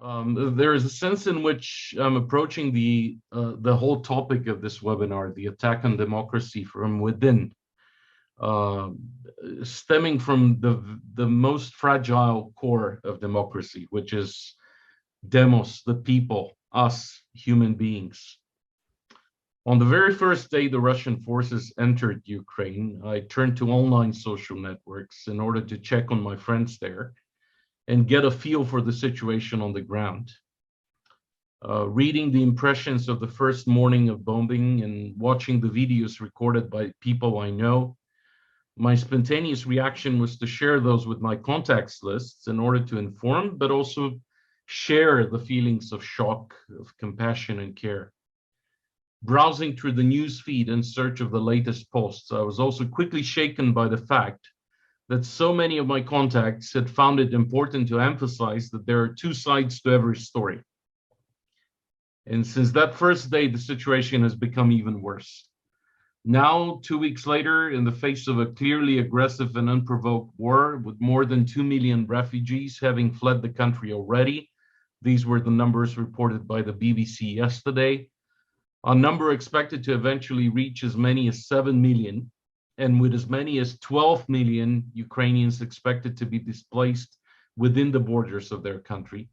There is a sense in which I'm approaching the whole topic of this webinar, the attack on democracy from within, uh, stemming from the most fragile core of democracy, which is demos, the people, us, human beings. On the very first day the Russian forces entered Ukraine, I turned to online social networks in order to check on my friends there and get a feel for the situation on the ground. Reading the impressions of the first morning of bombing and watching the videos recorded by people I know, my spontaneous reaction was to share those with my contacts lists in order to inform, but also share the feelings of shock, of compassion and care. Browsing through the news feed in search of the latest posts, I was also quickly shaken by the fact that so many of my contacts had found it important to emphasize that there are two sides to every story. And since that first day, the situation has become even worse. Now, 2 weeks later, in the face of a clearly aggressive and unprovoked war, with more than 2 million refugees having fled the country already, these were the numbers reported by the BBC yesterday, a number expected to eventually reach as many as 7 million, and with as many as 12 million Ukrainians expected to be displaced within the borders of their country.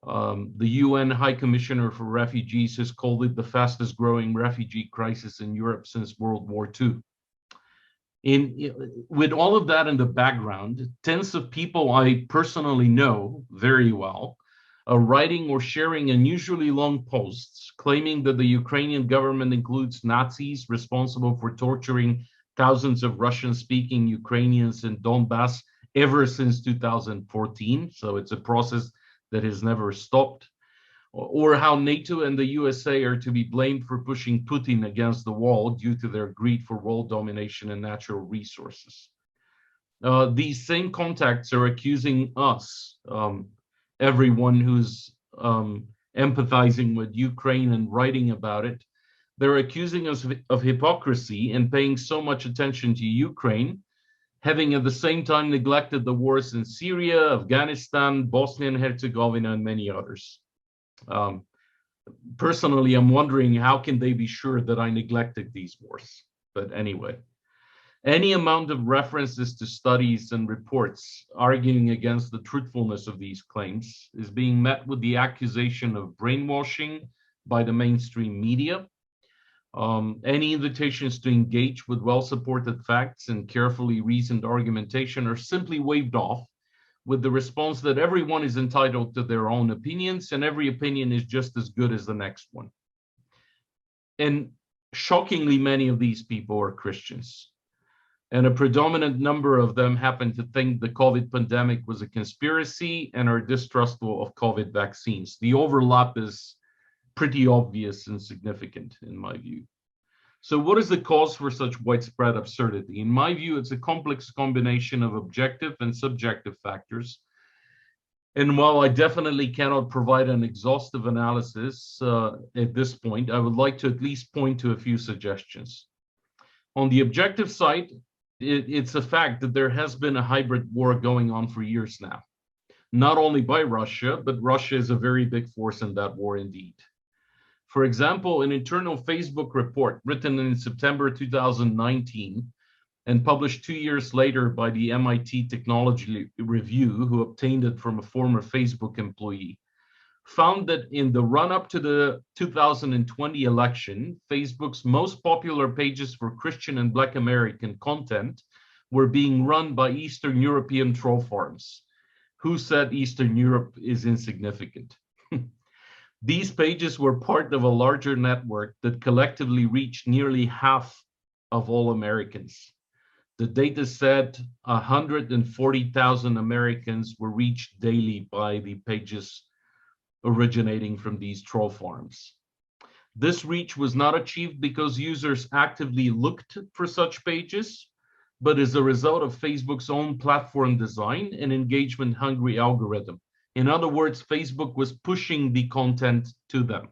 The UN High Commissioner for Refugees has called it the fastest growing refugee crisis in Europe since World War II. With all of that in the background, tens of people I personally know very well are writing or sharing unusually long posts claiming that the Ukrainian government includes Nazis responsible for torturing thousands of Russian-speaking Ukrainians in Donbass ever since 2014. So it's a process that has never stopped. Or how NATO and the USA are to be blamed for pushing Putin against the wall due to their greed for world domination and natural resources. These same contacts are accusing us, everyone who's empathizing with Ukraine and writing about it, they're accusing us of hypocrisy and paying so much attention to Ukraine, having at the same time neglected the wars in Syria, Afghanistan, Bosnia and Herzegovina, and many others. Personally, I'm wondering how can they be sure that I neglected these wars? But anyway. Any amount of references to studies and reports arguing against the truthfulness of these claims is being met with the accusation of brainwashing by the mainstream media. Any invitations to engage with well-supported facts and carefully reasoned argumentation are simply waved off with the response that everyone is entitled to their own opinions and every opinion is just as good as the next one. And shockingly, many of these people are Christians. And a predominant number of them happen to think the COVID pandemic was a conspiracy and are distrustful of COVID vaccines. The overlap is pretty obvious and significant in my view. So what is the cause for such widespread absurdity? In my view, it's a complex combination of objective and subjective factors. And while I definitely cannot provide an exhaustive analysis at this point, I would like to at least point to a few suggestions. On the objective side, it's a fact that there has been a hybrid war going on for years now, not only by Russia, but Russia is a very big force in that war indeed. For example, an internal Facebook report written in September 2019 and published 2 years later by the MIT Technology Review, who obtained it from a former Facebook employee, found that in the run-up to the 2020 election, Facebook's most popular pages for Christian and Black American content were being run by Eastern European troll farms. Who said Eastern Europe is insignificant? These pages were part of a larger network that collectively reached nearly half of all Americans. The data said 140,000 Americans were reached daily by the pages originating from these troll farms. This reach was not achieved because users actively looked for such pages, but as a result of Facebook's own platform design and engagement-hungry algorithm. In other words, Facebook was pushing the content to them.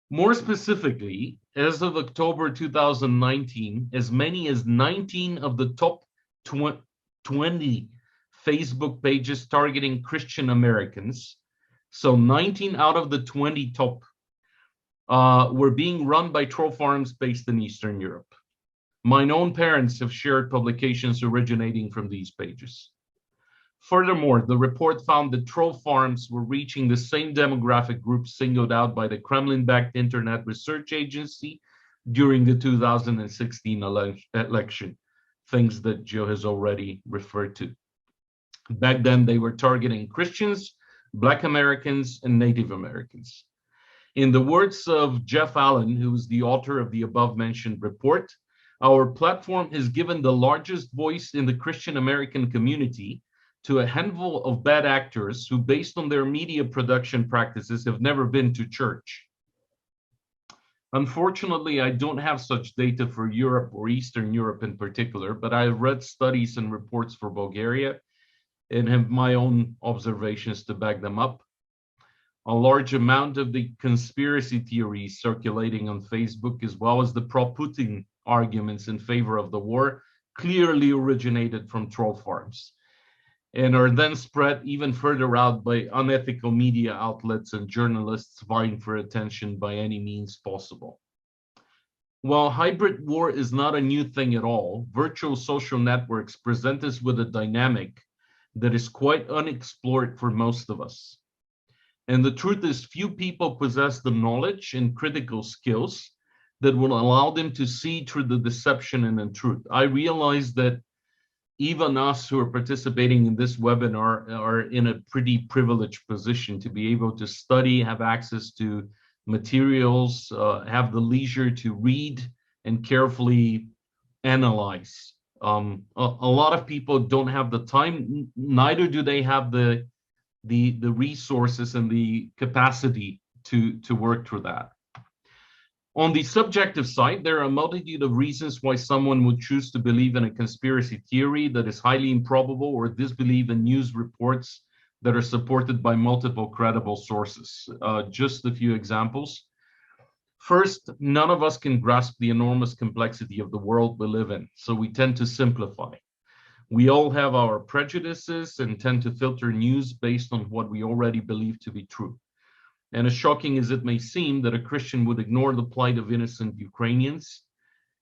More specifically, as of October 2019, as many as 19 of the top 20 Facebook pages targeting Christian Americans So 19 out of the 20 top were being run by troll farms based in Eastern Europe. My own parents have shared publications originating from these pages. Furthermore, the report found that troll farms were reaching the same demographic groups singled out by the Kremlin-backed Internet Research Agency during the 2016 election, things that Joe has already referred to. Back then, they were targeting Christians, Black Americans, and Native Americans. In the words of Jeff Allen, who is the author of the above-mentioned report, our platform has given the largest voice in the Christian American community to a handful of bad actors who, based on their media production practices, have never been to church. Unfortunately, I don't have such data for Europe or Eastern Europe in particular, but I have read studies and reports for Bulgaria and have my own observations to back them up. A large amount of the conspiracy theories circulating on Facebook, as well as the pro-Putin arguments in favor of the war, clearly originated from troll farms and are then spread even further out by unethical media outlets and journalists vying for attention by any means possible. While hybrid war is not a new thing at all, virtual social networks present us with a dynamic that is quite unexplored for most of us. And the truth is, few people possess the knowledge and critical skills that will allow them to see through the deception and the truth. I realize that even us who are participating in this webinar are in a pretty privileged position to be able to study, have access to materials, have the leisure to read and carefully analyze. A lot of people don't have the time, neither do they have the resources and the capacity to work through that. On the subjective side, there are a multitude of reasons why someone would choose to believe in a conspiracy theory that is highly improbable or disbelieve in news reports that are supported by multiple credible sources. Just a few examples. First, none of us can grasp the enormous complexity of the world we live in, so we tend to simplify. We all have our prejudices and tend to filter news based on what we already believe to be true. And as shocking as it may seem that a Christian would ignore the plight of innocent Ukrainians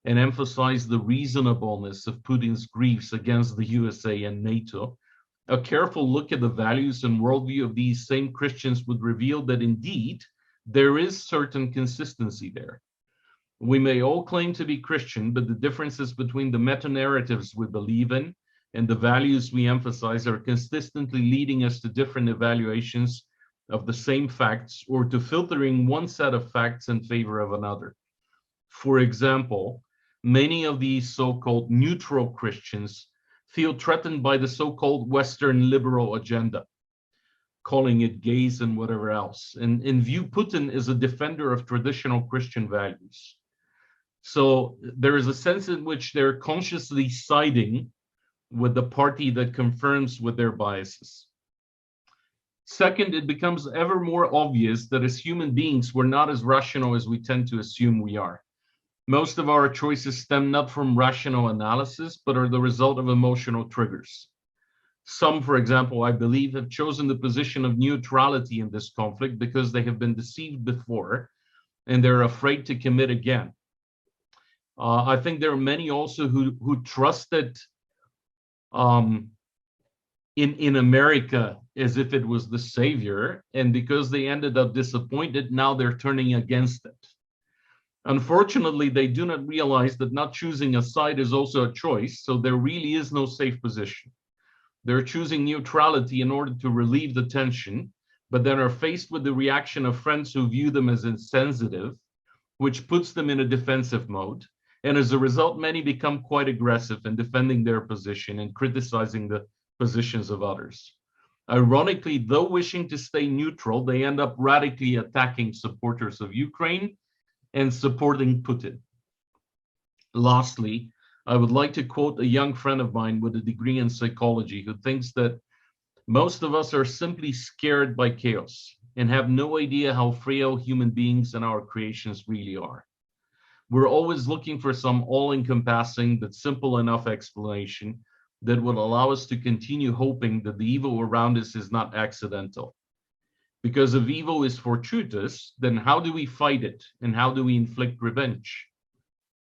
and emphasize the reasonableness of Putin's griefs against the USA and NATO, a careful look at the values and worldview of these same Christians would reveal that indeed there is certain consistency there. We may all claim to be Christian, but the differences between the meta-narratives we believe in and the values we emphasize are consistently leading us to different evaluations of the same facts or to filtering one set of facts in favor of another. For example, many of these so-called neutral Christians feel threatened by the so-called Western liberal agenda, calling it gays and whatever else, and view Putin as a defender of traditional Christian values. So there is a sense in which they're consciously siding with the party that confirms with their biases. Second, it becomes ever more obvious that as human beings, we're not as rational as we tend to assume we are. Most of our choices stem not from rational analysis, but are the result of emotional triggers. Some, for example, I believe, have chosen the position of neutrality in this conflict because they have been deceived before and they're afraid to commit again. I think there are many also who trusted in America as if it was the savior, and because they ended up disappointed, now they're turning against it. Unfortunately, they do not realize that not choosing a side is also a choice, so there really is no safe position. They're choosing neutrality in order to relieve the tension, but then are faced with the reaction of friends who view them as insensitive, which puts them in a defensive mode. And as a result, many become quite aggressive in defending their position and criticizing the positions of others. Ironically, though wishing to stay neutral, they end up radically attacking supporters of Ukraine and supporting Putin. Lastly, I would like to quote a young friend of mine with a degree in psychology who thinks that most of us are simply scared by chaos and have no idea how frail human beings and our creations really are. We're always looking for some all-encompassing but simple enough explanation that would allow us to continue hoping that the evil around us is not accidental. Because if evil is fortuitous, then how do we fight it and how do we inflict revenge?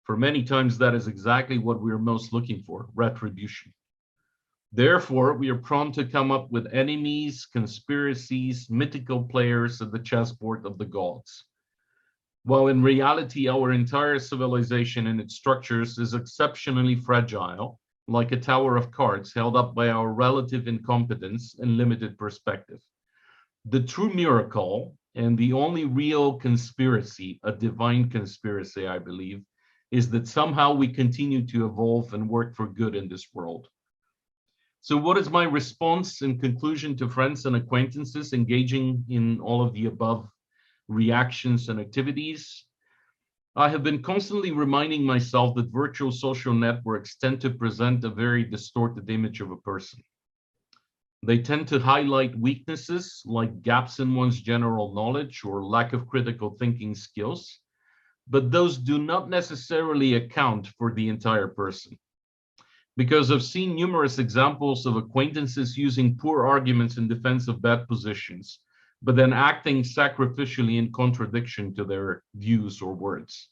For many times, that is exactly what we are most looking for, retribution. Therefore, we are prone to come up with enemies, conspiracies, mythical players at the chessboard of the gods. While in reality, our entire civilization and its structures is exceptionally fragile, like a tower of cards held up by our relative incompetence and limited perspective. The true miracle and the only real conspiracy, a divine conspiracy, I believe, is that somehow we continue to evolve and work for good in this world. So what is my response in conclusion to friends and acquaintances engaging in all of the above reactions and activities? I have been constantly reminding myself that virtual social networks tend to present a very distorted image of a person. They tend to highlight weaknesses like gaps in one's general knowledge or lack of critical thinking skills, but those do not necessarily account for the entire person. Because I've seen numerous examples of acquaintances using poor arguments in defense of bad positions, but then acting sacrificially in contradiction to their views or words.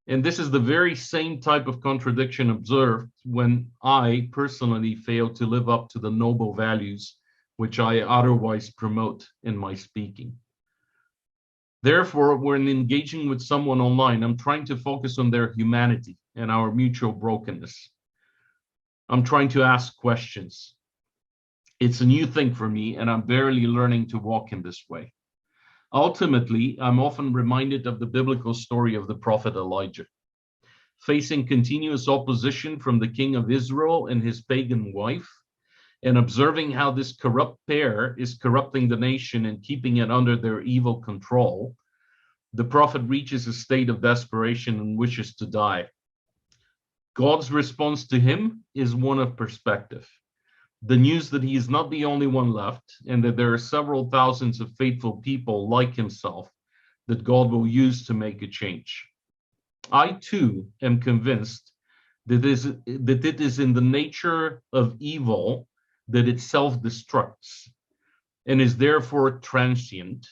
And this is the very same type of contradiction observed when I personally fail to live up to the noble values which I otherwise promote in my speaking. Therefore, when engaging with someone online, I'm trying to focus on their humanity and our mutual brokenness. I'm trying to ask questions. It's a new thing for me, and I'm barely learning to walk in this way. Ultimately, I'm often reminded of the biblical story of the prophet Elijah. Facing continuous opposition from the king of Israel and his pagan wife, and observing how this corrupt pair is corrupting the nation and keeping it under their evil control, the prophet reaches a state of desperation and wishes to die. God's response to him is one of perspective. The news that he is not the only one left, and that there are several thousands of faithful people like himself that God will use to make a change. I too am convinced that it is in the nature of evil that it self-destructs and is therefore transient,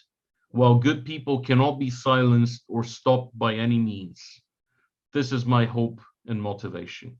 while good people cannot be silenced or stopped by any means. This is my hope and motivation.